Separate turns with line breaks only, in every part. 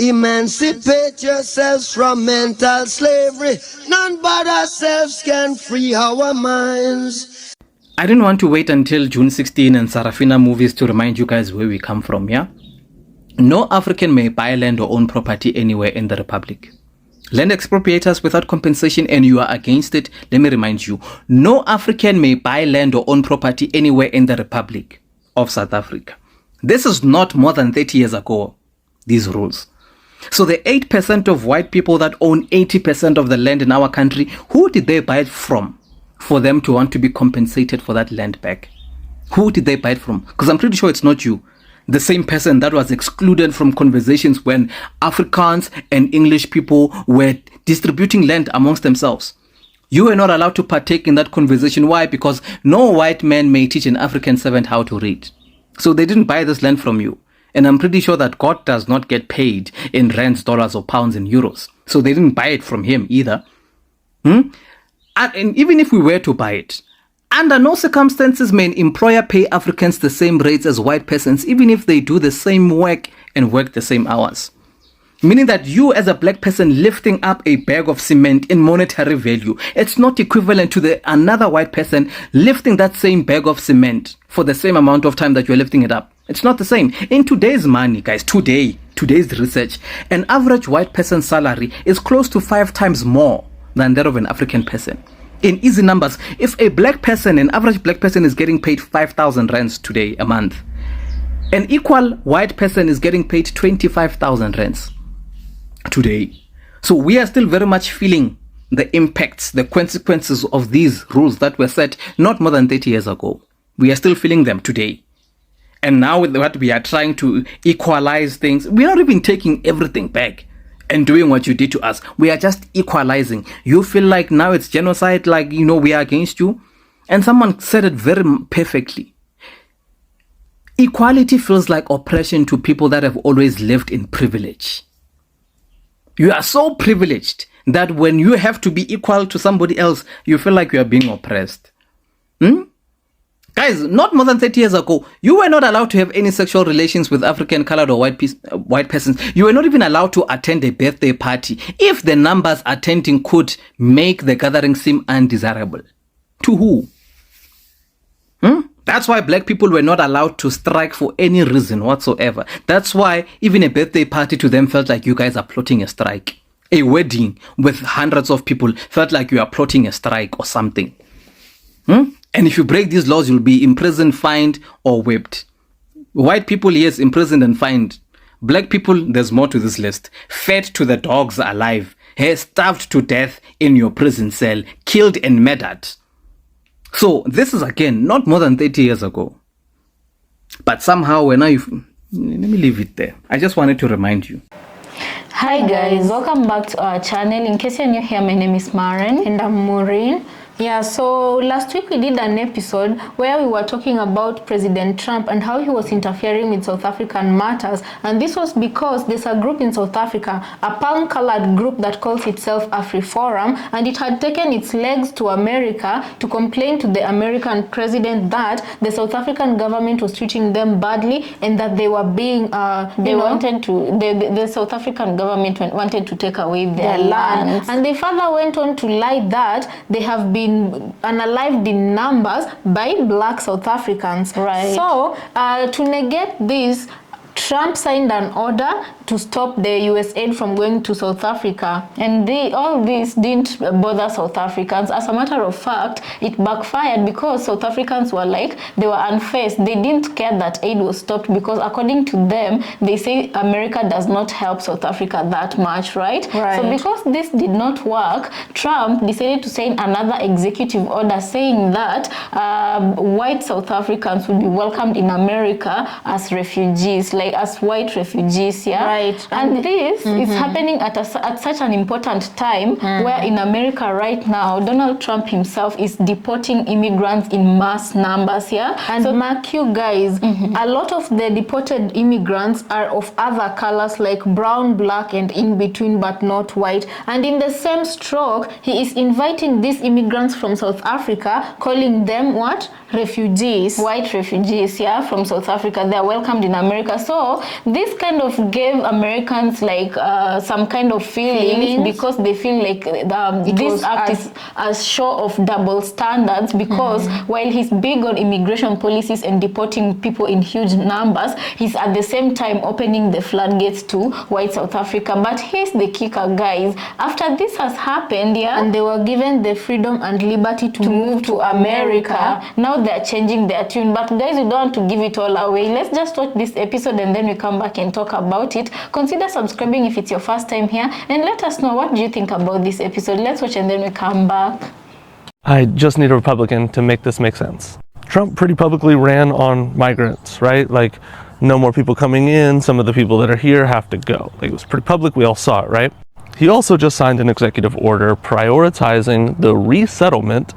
Emancipate yourselves from mental slavery. None but ourselves can free our minds.
I didn't want to wait until June 16 and Sarafina movies to remind you guys where we come from, yeah? No African may buy land or own property anywhere in the Republic. Land expropriators without compensation, and you are against it. Let me remind you, no African may buy land or own property anywhere in the Republic of South Africa. This is not more than 30 years ago, these rules. So the 8% of white people that own 80% of the land in our country, who did they buy it from for them to want to be compensated for that land back? Who did they buy it from? Because I'm pretty sure it's not you. The same person that was excluded from conversations when Afrikaans and English people were distributing land amongst themselves. You were not allowed to partake in that conversation. Why? Because no white man may teach an African servant how to read. So they didn't buy this land from you. And I'm pretty sure that God does not get paid in rands, dollars, or pounds, and euros. So they didn't buy it from him either. And even if we were to buy it, under no circumstances may an employer pay Africans the same rates as white persons, even if they do the same work and work the same hours. Meaning that you as a black person lifting up a bag of cement in monetary value, it's not equivalent to another white person lifting that same bag of cement for the same amount of time that you're lifting it up. It's not the same. In today's money, guys, today's research, an average white person's salary is close to 5 times more than that of an African person. In easy numbers, if a black person, an average black person is getting paid 5,000 rands today a month, an equal white person is getting paid 25,000 rands today. So we are still very much feeling the impacts, the consequences of these rules that were set not more than 30 years ago. We are still feeling them today. And now with what we are trying to equalize things, we are not even taking everything back and doing what you did to us. We are just equalizing. You feel like now it's genocide, like, we are against you. And someone said it very perfectly. Equality feels like oppression to people that have always lived in privilege. You are so privileged that when you have to be equal to somebody else, you feel like you are being oppressed. Guys, not more than 30 years ago, you were not allowed to have any sexual relations with African, colored, or white persons. You were not even allowed to attend a birthday party if the numbers attending could make the gathering seem undesirable. To who? That's why black people were not allowed to strike for any reason whatsoever. That's why even a birthday party to them felt like you guys are plotting a strike. A wedding with hundreds of people felt like you are plotting a strike or something. And if you break these laws, you'll be imprisoned, fined, or whipped. White people, yes, imprisoned and fined. Black people, there's more to this list. Fed to the dogs alive. Starved to death in your prison cell. Killed and murdered. So this is, again, not more than 30 years ago. But somehow, let me leave it there. I just wanted to remind you.
Hi guys, welcome back to our channel. In case you're new here, my name is Maren.
And I'm Maureen.
Yeah, so last week we did an episode where we were talking about President Trump and how he was interfering with South African matters. And this was because there's a group in South Africa, a palm-colored group that calls itself AfriForum, and it had taken its legs to America to complain to the American president that the South African government was treating them badly and that they were being, the South African government wanted to take away their land. And they further went on to lie that they have been unalived in numbers by black South Africans.
Right.
So to negate this, Trump signed an order to stop the US aid from going to South Africa. And all this didn't bother South Africans. As a matter of fact, it backfired because South Africans were like, they were unfazed. They didn't care that aid was stopped because according to them, they say America does not help South Africa that much, right? So because this did not work, Trump decided to sign another executive order saying that white South Africans would be welcomed in America as refugees, like as white refugees, yeah?
Right.
And this is happening at such an important time where in America right now, Donald Trump himself is deporting immigrants in mass numbers, yeah? And so mark you guys, a lot of the deported immigrants are of other colors like brown, black, and in between, but not white. And in the same stroke, he is inviting these immigrants from South Africa, calling them what? Refugees. White refugees, yeah, from South Africa. They are welcomed in America. So So this kind of gave Americans like some kind of feelings because they feel like this act is a show of double standards, because while he's big on immigration policies and deporting people in huge numbers, he's at the same time opening the floodgates to white South Africa. But here's the kicker, guys. After this has happened, and they were given the freedom and liberty to move to America, now they're changing their tune. But guys, we don't want to give it all away. Let's just watch this episode and then we come back and talk about it. Consider subscribing if it's your first time here, and let us know what do you think about this episode. Let's watch and then we come back.
I just need a Republican to make this make sense. Trump pretty publicly ran on migrants, right? Like, no more people coming in. Some of the people that are here have to go. Like, it was pretty public. We all saw it, right? He also just signed an executive order prioritizing the resettlement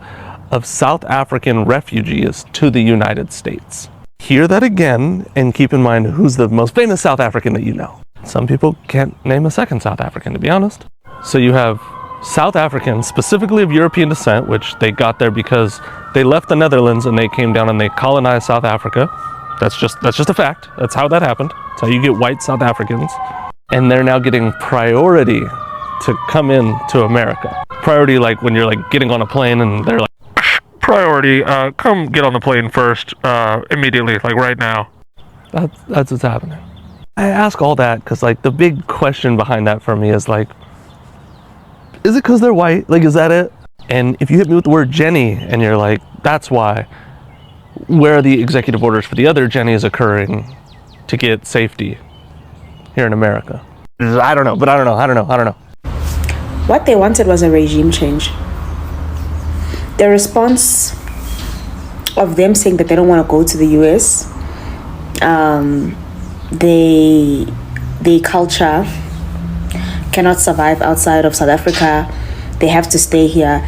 of South African refugees to the United States. Hear that again and keep in mind who's the most famous South African that you know. Some people can't name a second South African, to be honest. So you have South Africans, specifically of European descent, which they got there because they left the Netherlands and they came down and they colonized South Africa. That's just a fact. That's how that happened. That's how you get white South Africans. And they're now getting priority to come in to America. Priority, like when you're like getting on a plane and they're like, priority, come get on the plane first, immediately, like right now. That's what's happening. I ask all that because like the big question behind that for me is like, is it because they're white? Like, is that it? And if you hit me with the word Jenny and you're like, that's why, where are the executive orders for the other Jennies occurring to get safety here in America? I don't know.
What they wanted was a regime change. The response of them saying that they don't want to go to the US, their culture cannot survive outside of South Africa, they have to stay here.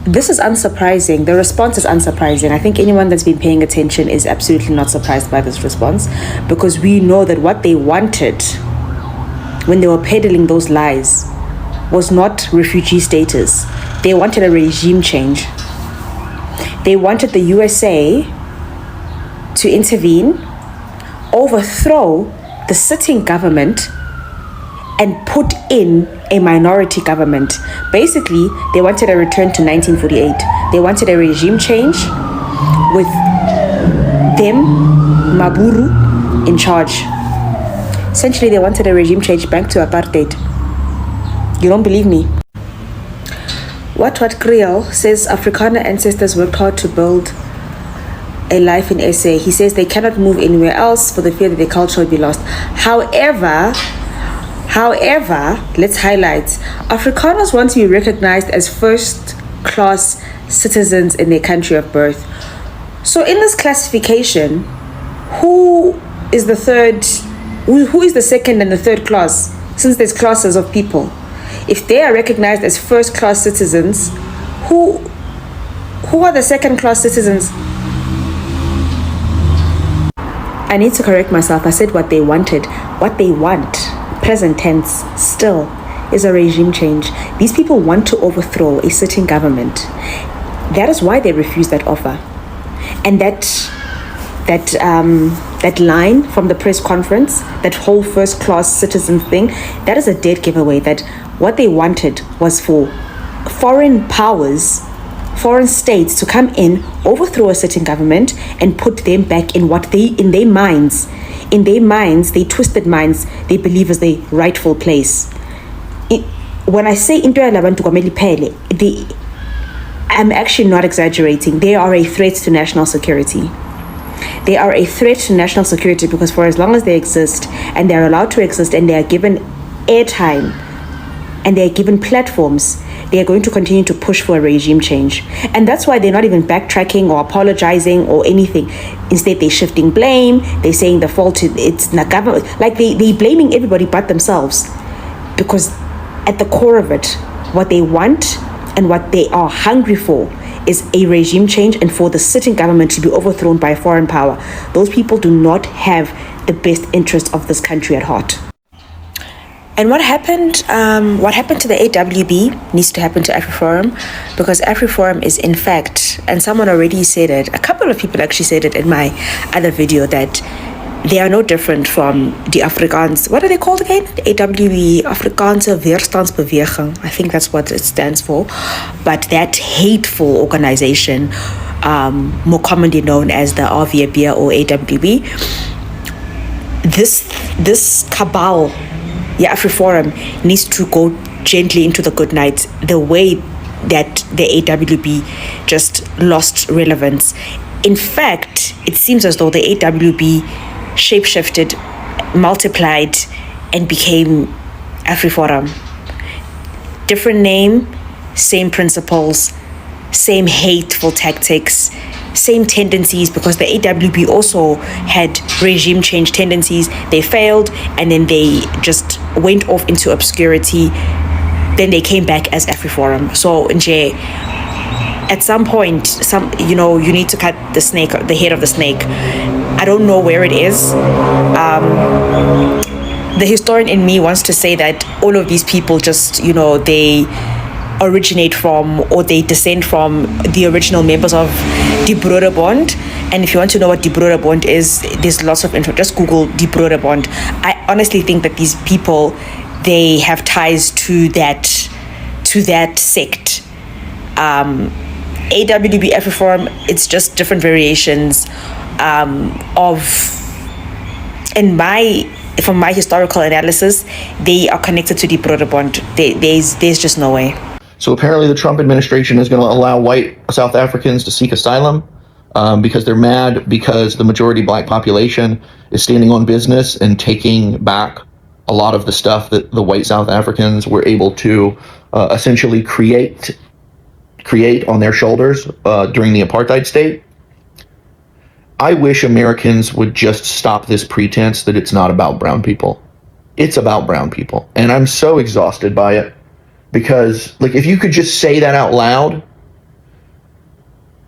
This is unsurprising. The response is unsurprising. I think anyone that's been paying attention is absolutely not surprised by this response, because we know that what they wanted when they were peddling those lies was not refugee status. They wanted a regime change. They wanted the USA to intervene, overthrow the sitting government, and put in a minority government. Basically, they wanted a return to 1948. They wanted a regime change with them, Maburu, in charge. Essentially, they wanted a regime change back to apartheid. You don't believe me? What Creole says Afrikaner ancestors worked hard to build a life in SA. He says they cannot move anywhere else for the fear that their culture will be lost. However, let's highlight, Afrikaners want to be recognized as first-class citizens in their country of birth. So in this classification, who is the second and the third class, since there's classes of people? If they are recognized as first-class citizens, who are the second-class citizens? I need to correct myself. I said what they wanted. What they want, present tense, still, is a regime change. These people want to overthrow a sitting government. That is why they refused that offer. And that line from the press conference, that whole first-class citizen thing, that is a dead giveaway. That what they wanted was for foreign powers, foreign states to come in, overthrow a sitting government, and put them back in what they, in their minds, their twisted minds, they believe is the rightful place. When I say into labantu kwamele phele, I'm actually not exaggerating. They are a threat to national security. They are a threat to national security because for as long as they exist, and they are allowed to exist, and they are given airtime, and they are given platforms, they are going to continue to push for a regime change. And that's why they're not even backtracking or apologizing or anything. Instead, they're shifting blame. They're saying the fault, it's the government. Like they're blaming everybody but themselves. Because at the core of it, what they want and what they are hungry for is a regime change, and for the sitting government to be overthrown by a foreign power. Those people do not have the best interest of this country at heart. And what happened to the AWB needs to happen to AfriForum, because AfriForum is in fact, and someone already said it, a couple of people actually said it in my other video, that they are no different from the Afrikaans. What are they called again? The AWE, Afrikaanse Weerstandsbeweging. I think that's what it stands for. But that hateful organization, more commonly known as the RVB or AWB, this cabal, AfriForum, needs to go gently into the good night, the way that the AWB just lost relevance. In fact, it seems as though the AWB shapeshifted, multiplied, and became AfriForum. Different name, same principles, same hateful tactics, same tendencies, because the AWB also had regime change tendencies. They failed, and then they just went off into obscurity. Then they came back as AfriForum. So, Nje, at some point, you need to cut the head of the snake. I don't know where it is. The historian in me wants to say that all of these people just, they originate from, or they descend from, the original members of Die Broederbond. And if you want to know what Die Broederbond is, there's lots of info. Just Google Die Broederbond. I honestly think that these people, they have ties to that sect. AWB, AfriForum, it's just different variations from my historical analysis, they are connected to the Broederbond. There's just no way.
So apparently the Trump administration is going to allow white South Africans to seek asylum because they're mad because the majority black population is standing on business and taking back a lot of the stuff that the white South Africans were able to essentially create on their shoulders during the apartheid state. I wish Americans would just stop this pretense that it's not about brown people. It's about brown people. And I'm so exhausted by it because, if you could just say that out loud.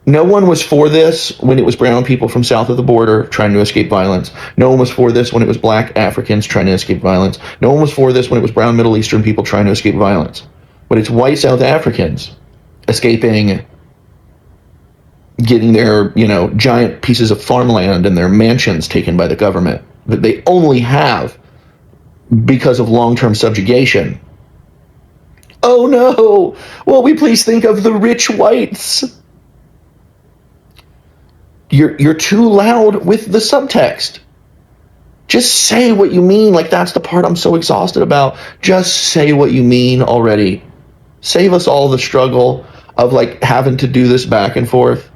No one was for this when it was brown people from south of the border trying to escape violence. No one was for this when it was black Africans trying to escape violence. No one was for this when it was brown Middle Eastern people trying to escape violence. But it's white South Africans escaping, getting their, giant pieces of farmland and their mansions taken by the government that they only have because of long-term subjugation. Oh no! Will we please think of the rich whites? You're too loud with the subtext. Just say what you mean. That's the part I'm so exhausted about. Just say what you mean already. Save us all the struggle of having to do this back and forth.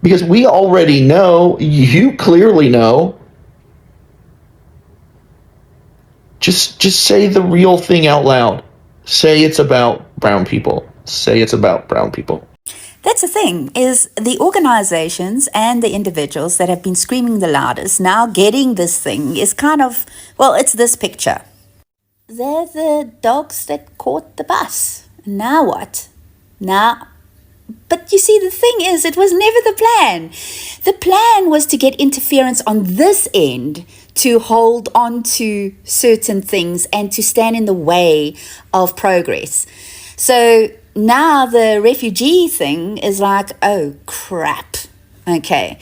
Because we already know, you clearly know. Just say the real thing out loud. Say it's about brown people. Say it's about brown people.
That's the thing, is the organizations and the individuals that have been screaming the loudest now getting this thing is kind of, it's this picture. They're the dogs that caught the bus. Now what? But you see, the thing is, it was never the plan. The plan was to get interference on this end to hold on to certain things and to stand in the way of progress. So now the refugee thing is oh crap. Okay.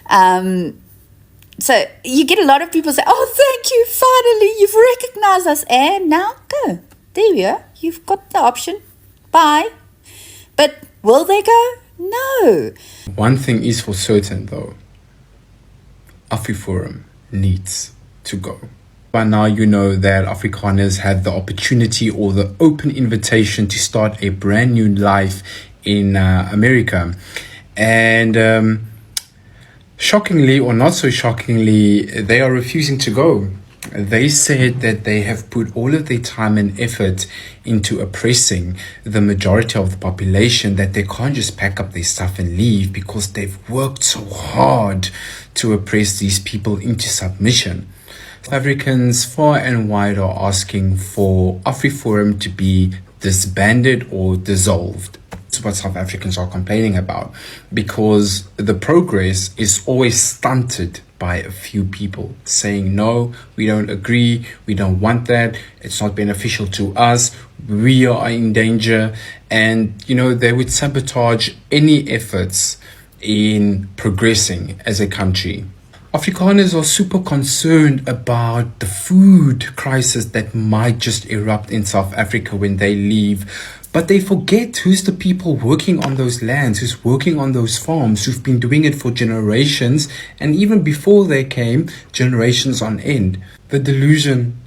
So you get a lot of people say, oh, thank you, finally, you've recognized us. And now go. There you are. You've got the option. Bye. But will they go? No.
One thing is for certain, though. AfriForum needs to go. By now, you know that Afrikaners had the opportunity or the open invitation to start a brand new life in America. And shockingly or not so shockingly, they are refusing to go. They said that they have put all of their time and effort into oppressing the majority of the population, that they can't just pack up their stuff and leave because they've worked so hard to oppress these people into submission. Africans far and wide are asking for AfriForum to be disbanded or dissolved. That's what South Africans are complaining about, because the progress is always stunted by a few people saying, no, we don't agree, we don't want that, it's not beneficial to us, we are in danger. And, they would sabotage any efforts in progressing as a country. Afrikaners are super concerned about the food crisis that might just erupt in South Africa when they leave. But they forget who's the people working on those lands, who's working on those farms, who've been doing it for generations, and even before they came, generations on end. The delusion.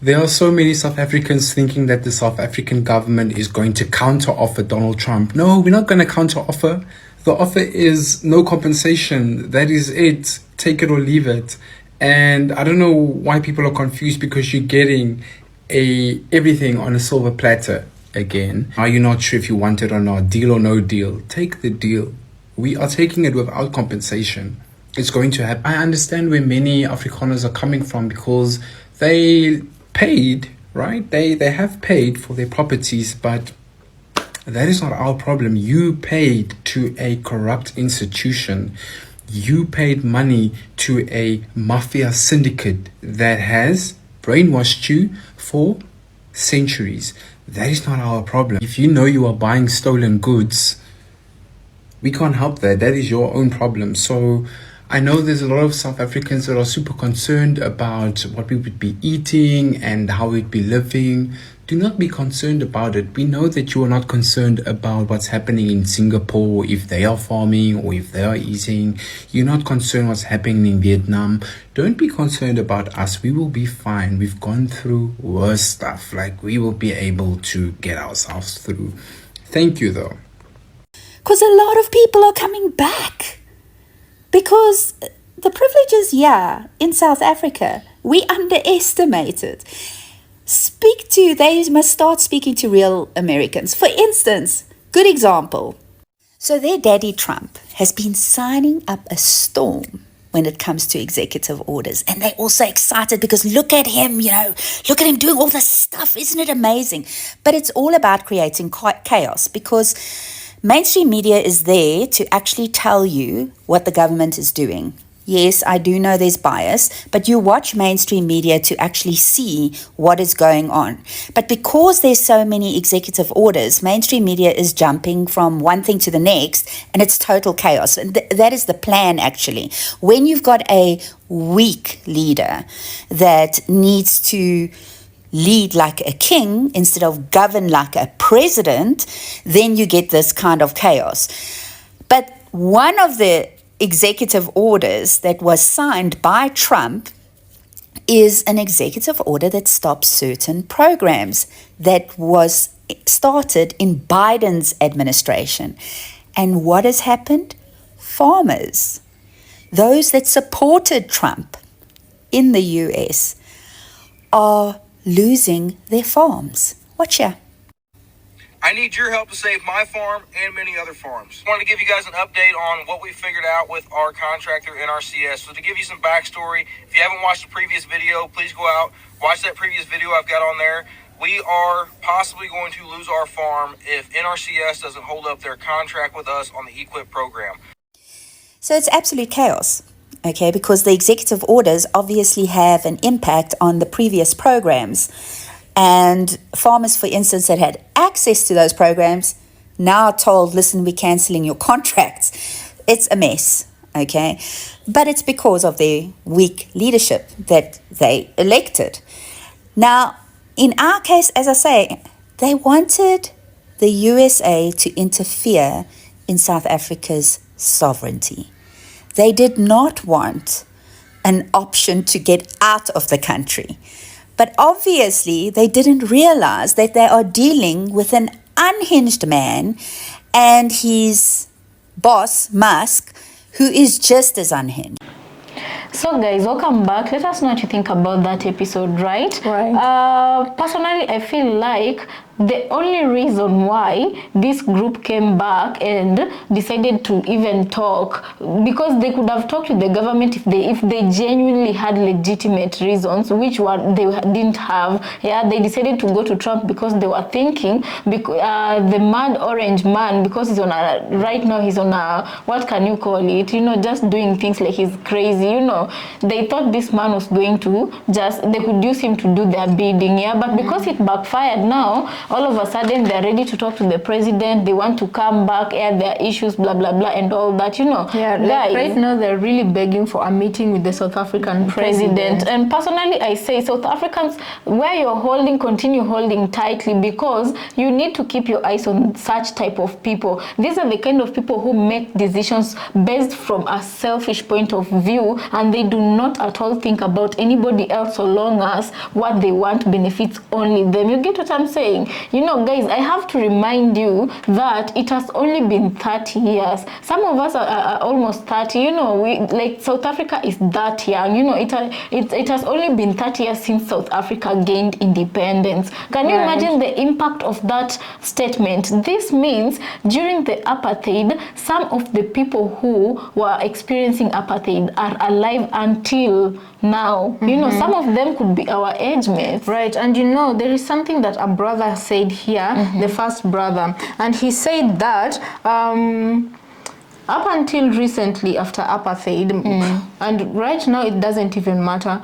There are so many South Africans thinking that the South African government is going to counter-offer Donald Trump. No, we're not going to counter-offer. The offer is no compensation. That is it. Take it or leave it. And I don't know why people are confused, because you're getting everything on a silver platter again. Are you not sure if you want it or not? Deal or no deal? Take the deal. We are taking it without compensation. It's going to happen. I understand where many Afrikaners are coming from, because they paid, right? They have paid for their properties, but that is not our problem. You paid to a corrupt institution. You paid money to a mafia syndicate that has brainwashed you for centuries. That is not our problem. If you know you are buying stolen goods, we can't help that. That is your own problem. So I know there's a lot of South Africans that are super concerned about what we would be eating and how we'd be living. Do not be concerned about it. We know that you are not concerned about what's happening in Singapore, if they are farming or if they are eating. You're not concerned what's happening in Vietnam. Don't be concerned about us. We will be fine. We've gone through worse stuff. Like, we will be able to get ourselves through. Thank you, though.
Because a lot of people are coming back. Because the privileges, in South Africa, we underestimate it. They must start speaking to real Americans. For instance, good example. So their daddy Trump has been signing up a storm when it comes to executive orders. And they're also excited because look at him, look at him doing all this stuff. Isn't it amazing? But it's all about creating chaos, because mainstream media is there to actually tell you what the government is doing. Yes, I do know there's bias, but you watch mainstream media to actually see what is going on. But because there's so many executive orders, mainstream media is jumping from one thing to the next, and it's total chaos. And that is the plan, actually. When you've got a weak leader that needs to lead like a king instead of govern like a president, then you get this kind of chaos. But one of the executive orders that was signed by Trump is an executive order that stops certain programs that was started in Biden's administration. And what has happened? Farmers, those that supported Trump in the US, are losing their farms. Watch ya.
I need your help to save my farm and many other farms. I wanted to give you guys an update on what we figured out with our contractor, NRCS. So to give you some backstory, if you haven't watched the previous video, please go out, watch that previous video I've got on there. We are possibly going to lose our farm if NRCS doesn't hold up their contract with us on the EQIP program.
So it's absolute chaos, okay, because the executive orders obviously have an impact on the previous programs. And farmers, for instance, that had access to those programs now are told, listen, we're cancelling your contracts. It's a mess, okay? But it's because of their weak leadership that they elected. Now, in our case, as I say, they wanted the USA to interfere in South Africa's sovereignty. They did not want an option to get out of the country. But obviously, they didn't realize that they are dealing with an unhinged man and his boss, Musk, who is just as unhinged.
So guys, welcome back. Let us know what you think about that episode, right? Personally, I feel like the only reason why this group came back and decided to even talk, because they could have talked to the government if they genuinely had legitimate reasons, which they didn't have. They decided to go to Trump because they were thinking the mad orange man, because he's on right now he's on what can you call it, just doing things like he's crazy, they thought this man was going to they could use him to do their bidding, but because it backfired now, all of a sudden they're ready to talk to the president, they want to come back, air their issues, blah blah blah and all that, you know.
Yeah,
guys,
right now they're really begging for a meeting with the South African president.
And personally I say South Africans, where you're holding, continue holding tightly, because you need to keep your eyes on such type of people. These are the kind of people who make decisions based from a selfish point of view, and they do not at all think about anybody else so long as what they want benefits only them. You get what I'm saying? You know, guys, I have to remind you that it has only been 30 years. Some of us are almost 30. You know, we like South Africa is that young. You know, it has only been 30 years since South Africa gained independence. Can you imagine the impact of that statement? This means during the apartheid, some of the people who were experiencing apartheid are alive until now. You know, some of them could be our age mates.
Right, and you know, there is something that a brother said here, the first brother, and he said that up until recently after apartheid, and right now it doesn't even matter,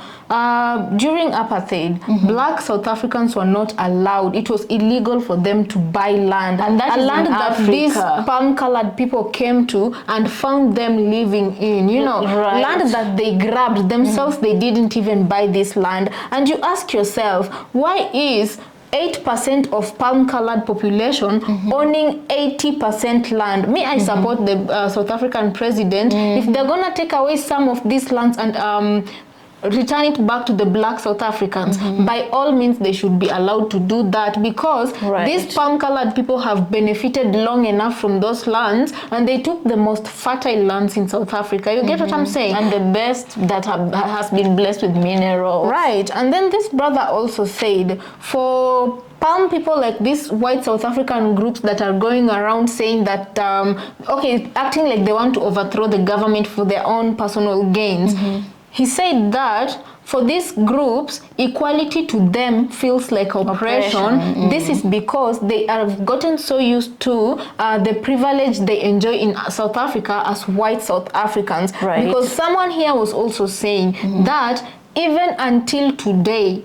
during apartheid, black South Africans were not allowed. It was illegal for them to buy land, and that is land that these palm-colored people came to and found them living in, you know, land that they grabbed themselves. They didn't even buy this land. And you ask yourself, why is 8% of palm-colored population owning 80% land? Me, I support the South African president. If they're gonna take away some of these lands and return it back to the black South Africans, by all means they should be allowed to do that, because these palm-colored people have benefited long enough from those lands, and they took the most fertile lands in South Africa. You get what I'm saying?
And the best that has been blessed with minerals.
Right, and then this brother also said, for palm people like these white South African groups that are going around saying that, acting like they want to overthrow the government for their own personal gains, he said that for these groups, equality to them feels like oppression. This is because they have gotten so used to the privilege they enjoy in South Africa as white South Africans. Because someone here was also saying that even until today,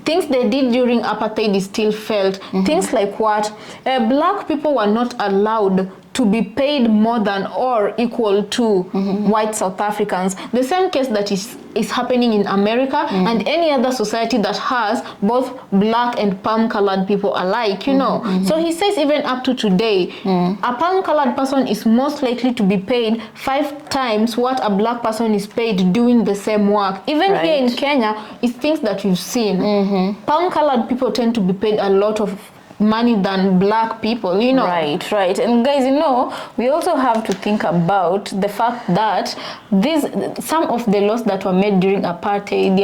things they did during apartheid is still felt. Things like what? Black people were not allowed to be paid more than or equal to white South Africans. The same case that is happening in America and any other society that has both black and palm-colored people alike, you know. So he says even up to today, a palm-colored person is most likely to be paid 5 times what a black person is paid doing the same work. Even here in Kenya, it's things that we've seen. Palm-colored people tend to be paid a lot of money than black people, you know.
Right. And guys, you know, we also have to think about the fact that some of the laws that were made during apartheid,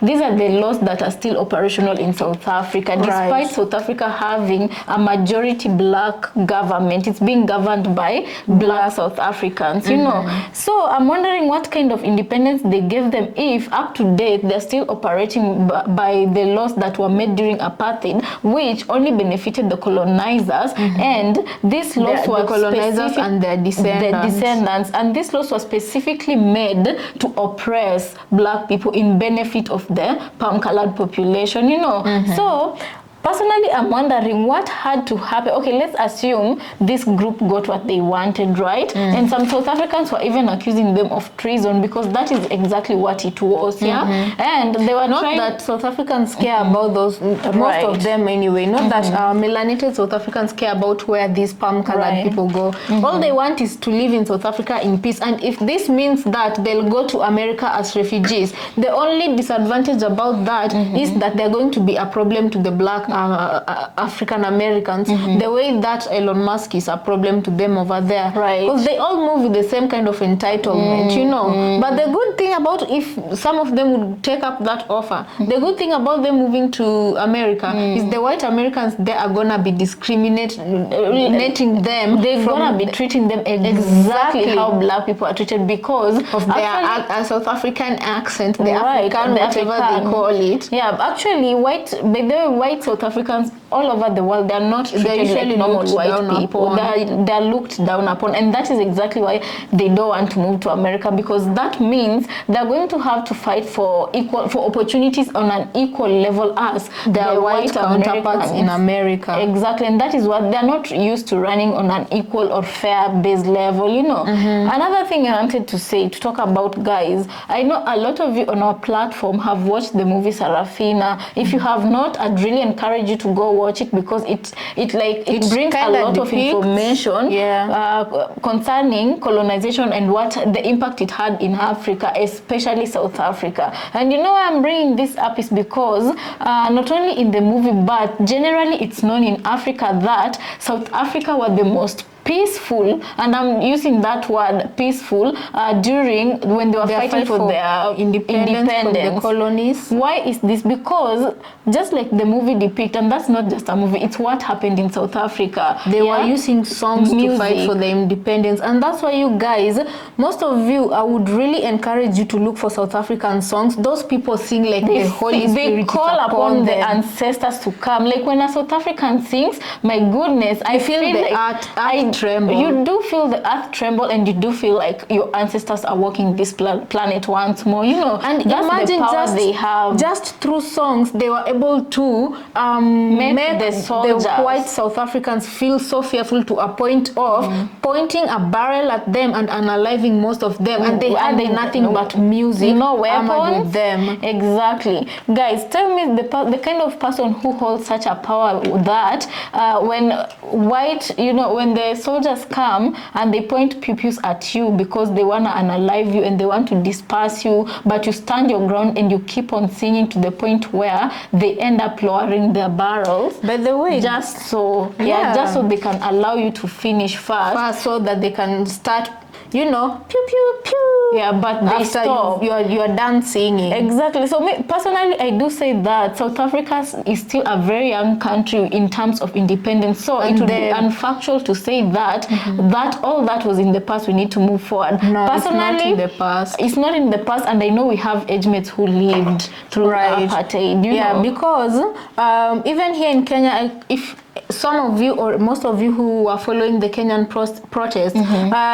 these are the laws that are still operational in South Africa, despite South Africa having a majority black government. It's being governed by black South Africans, you know. So I'm wondering what kind of independence they gave them if up to date they're still operating by the laws that were made during apartheid, which only benefited the colonizers, and these laws were
the colonizers and their descendants.
And these laws were specifically made to oppress black people in benefit of the palm-colored population, you know. So personally, I'm wondering what had to happen. Okay, let's assume this group got what they wanted, right? And some South Africans were even accusing them of treason, because that is exactly what it was, And they were
not that South Africans care about those, most of them anyway, not that melanated South Africans care about where these palm-colored people go. All they want is to live in South Africa in peace, and if this means that they'll go to America as refugees, the only disadvantage about that is that they're going to be a problem to the black African Americans, the way that Elon Musk is a problem to them over there, because they all move with the same kind of entitlement, you know. But the good thing about, if some of them would take up that offer, the good thing about them moving to America is the white Americans, they are gonna be discriminating them.
They're gonna be treating them exactly how black people are treated because
of their South African accent, the African, whatever they call it.
Actually, white South
Africans all over the world, they're not treated like normal white people. They're looked down upon, and that is exactly why they don't want to move to America, because that means they're going to have to fight for opportunities on an equal level as their white counterparts in America. Exactly, and that is what they're not used to, running on an equal or fair based level, you know. Another thing I wanted to say, to talk about, guys, I know a lot of you on our platform have watched the movie Sarafina. If you have not, I'd really encourage you to go watch it, because it brings a lot of information concerning colonization and what the impact it had in Africa, especially South Africa. And you know why I'm bringing this up is because not only in the movie, but generally it's known in Africa that South Africa were the most peaceful, and I'm using that word peaceful, during when they were fighting for their independence from the colonies. Why is this? Because just like the movie depicts, and that's not just a movie, it's what happened in South Africa. They were using songs to fight for their independence, and that's why you guys, most of you, I would really encourage you to look for South African songs. Those people sing like the Holy Spirit. They call upon the ancestors to come. Like when a South African sings, my goodness, I feel the earth tremble. You do feel the earth tremble, and you do feel like your ancestors are walking this planet once more, you know. And that's imagine the power they have. Just through songs, they were able to make the white South Africans feel so fearful to a point of pointing a barrel at them and unaliving most of them, and they had nothing but music, no weapons with them. Exactly, guys. Tell me the kind of person who holds such a power that when white, you know, when the soldiers come and they point pew-pews at you because they want to unalive you and they want to disperse you, but you stand your ground and you keep on singing to the point where they end up lowering their barrels. By the way, just so just so they can allow you to finish fast, so that they can start, you know, pew pew pew. Yeah, but they stop. You are done singing. Exactly. So me, personally, I do say that South Africa is still a very young country in terms of independence. So it would be unfactual to say that that all that was in the past. We need to move forward. No, personally, it's not in the past. It's not in the past, and I know we have age mates who lived through apartheid. You know? Because even here in Kenya, if some of you or most of you who are following the Kenyan protest,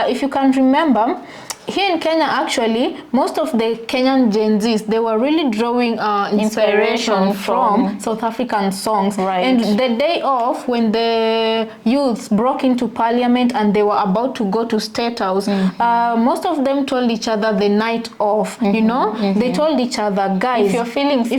if you can remember, here in Kenya, actually, most of the Kenyan Gen Zs, they were really drawing inspiration from South African songs. Right. And the day off, when the youths broke into parliament and they were about to go to State House, most of them told each other the night off, you know? They told each other, guys, if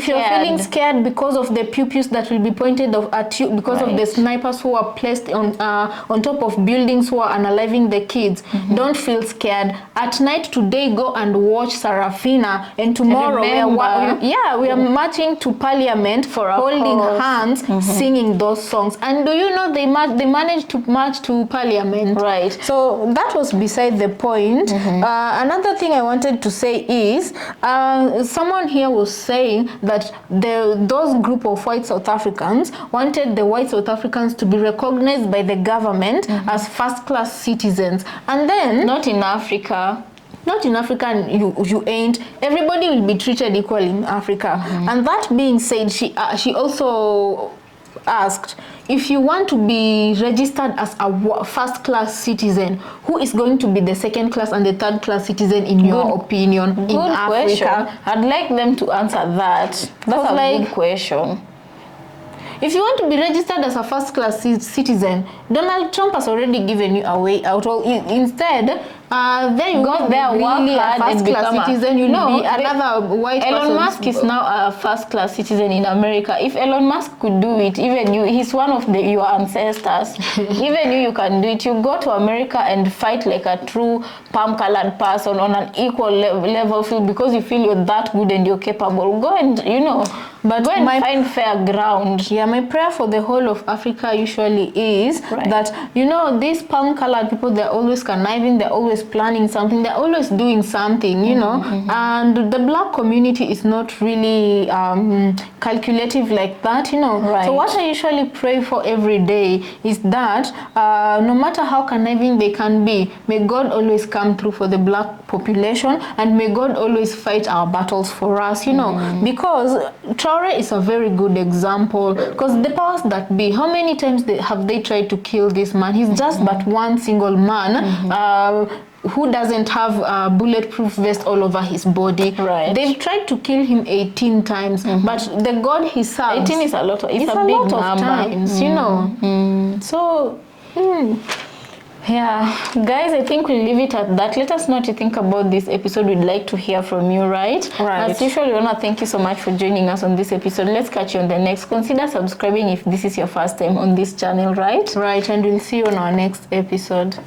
you're feeling scared because of the pew-pews that will be pointed at you, because of the snipers who are placed on top of buildings who are unaliving the kids, don't feel scared. At night today, go and watch Sarafina, and tomorrow we are marching to parliament for holding hands, singing those songs. And do you know they managed to march to parliament? Right. So that was beside the point. Another thing I wanted to say is someone here was saying that those group of white South Africans wanted the white South Africans to be recognized by the government as first-class citizens, and then not in Africa. Not in Africa, you ain't. Everybody will be treated equally in Africa. And that being said, she also asked, if you want to be registered as a first-class citizen, who is going to be the second-class and the third-class citizen in your opinion in Africa? I'd like them to answer that. That's a good question. If you want to be registered as a first-class citizen, Donald Trump has already given you a way out. Instead, there you go. There, really a first-class citizen. You know, be another white person. Elon Musk is now a first-class citizen in America. If Elon Musk could do it, even you, he's one of your ancestors. Even you can do it. You go to America and fight like a true palm-colored person on an equal level field because you feel you're that good and you're capable. Go and, you know, but go and find fair ground. Yeah, my prayer for the whole of Africa usually is that, you know, these palm-colored people, they're always conniving, they're always planning something, they're always doing something, you know, and the black community is not really calculative like that, you know. So what I usually pray for every day is that no matter how conniving they can be, may God always come through for the black population, and may God always fight our battles for us, you know, because Trump Traore is a very good example because the powers that be, how many times have they tried to kill this man? He's just but one single man who doesn't have a bulletproof vest all over his body.
Right.
They've tried to kill him 18 times, but the God he serves...
18 is a lot. It's a
big
lot
number.
of times, you know. So... Yeah, guys, I think we'll leave it at that. Let us know what you think about this episode. We'd like to hear from you, right? As usual, we want to thank you so much for joining us on this episode. Let's catch you on the next. Consider subscribing if this is your first time on this channel, right? Right, and we'll see you on our next episode.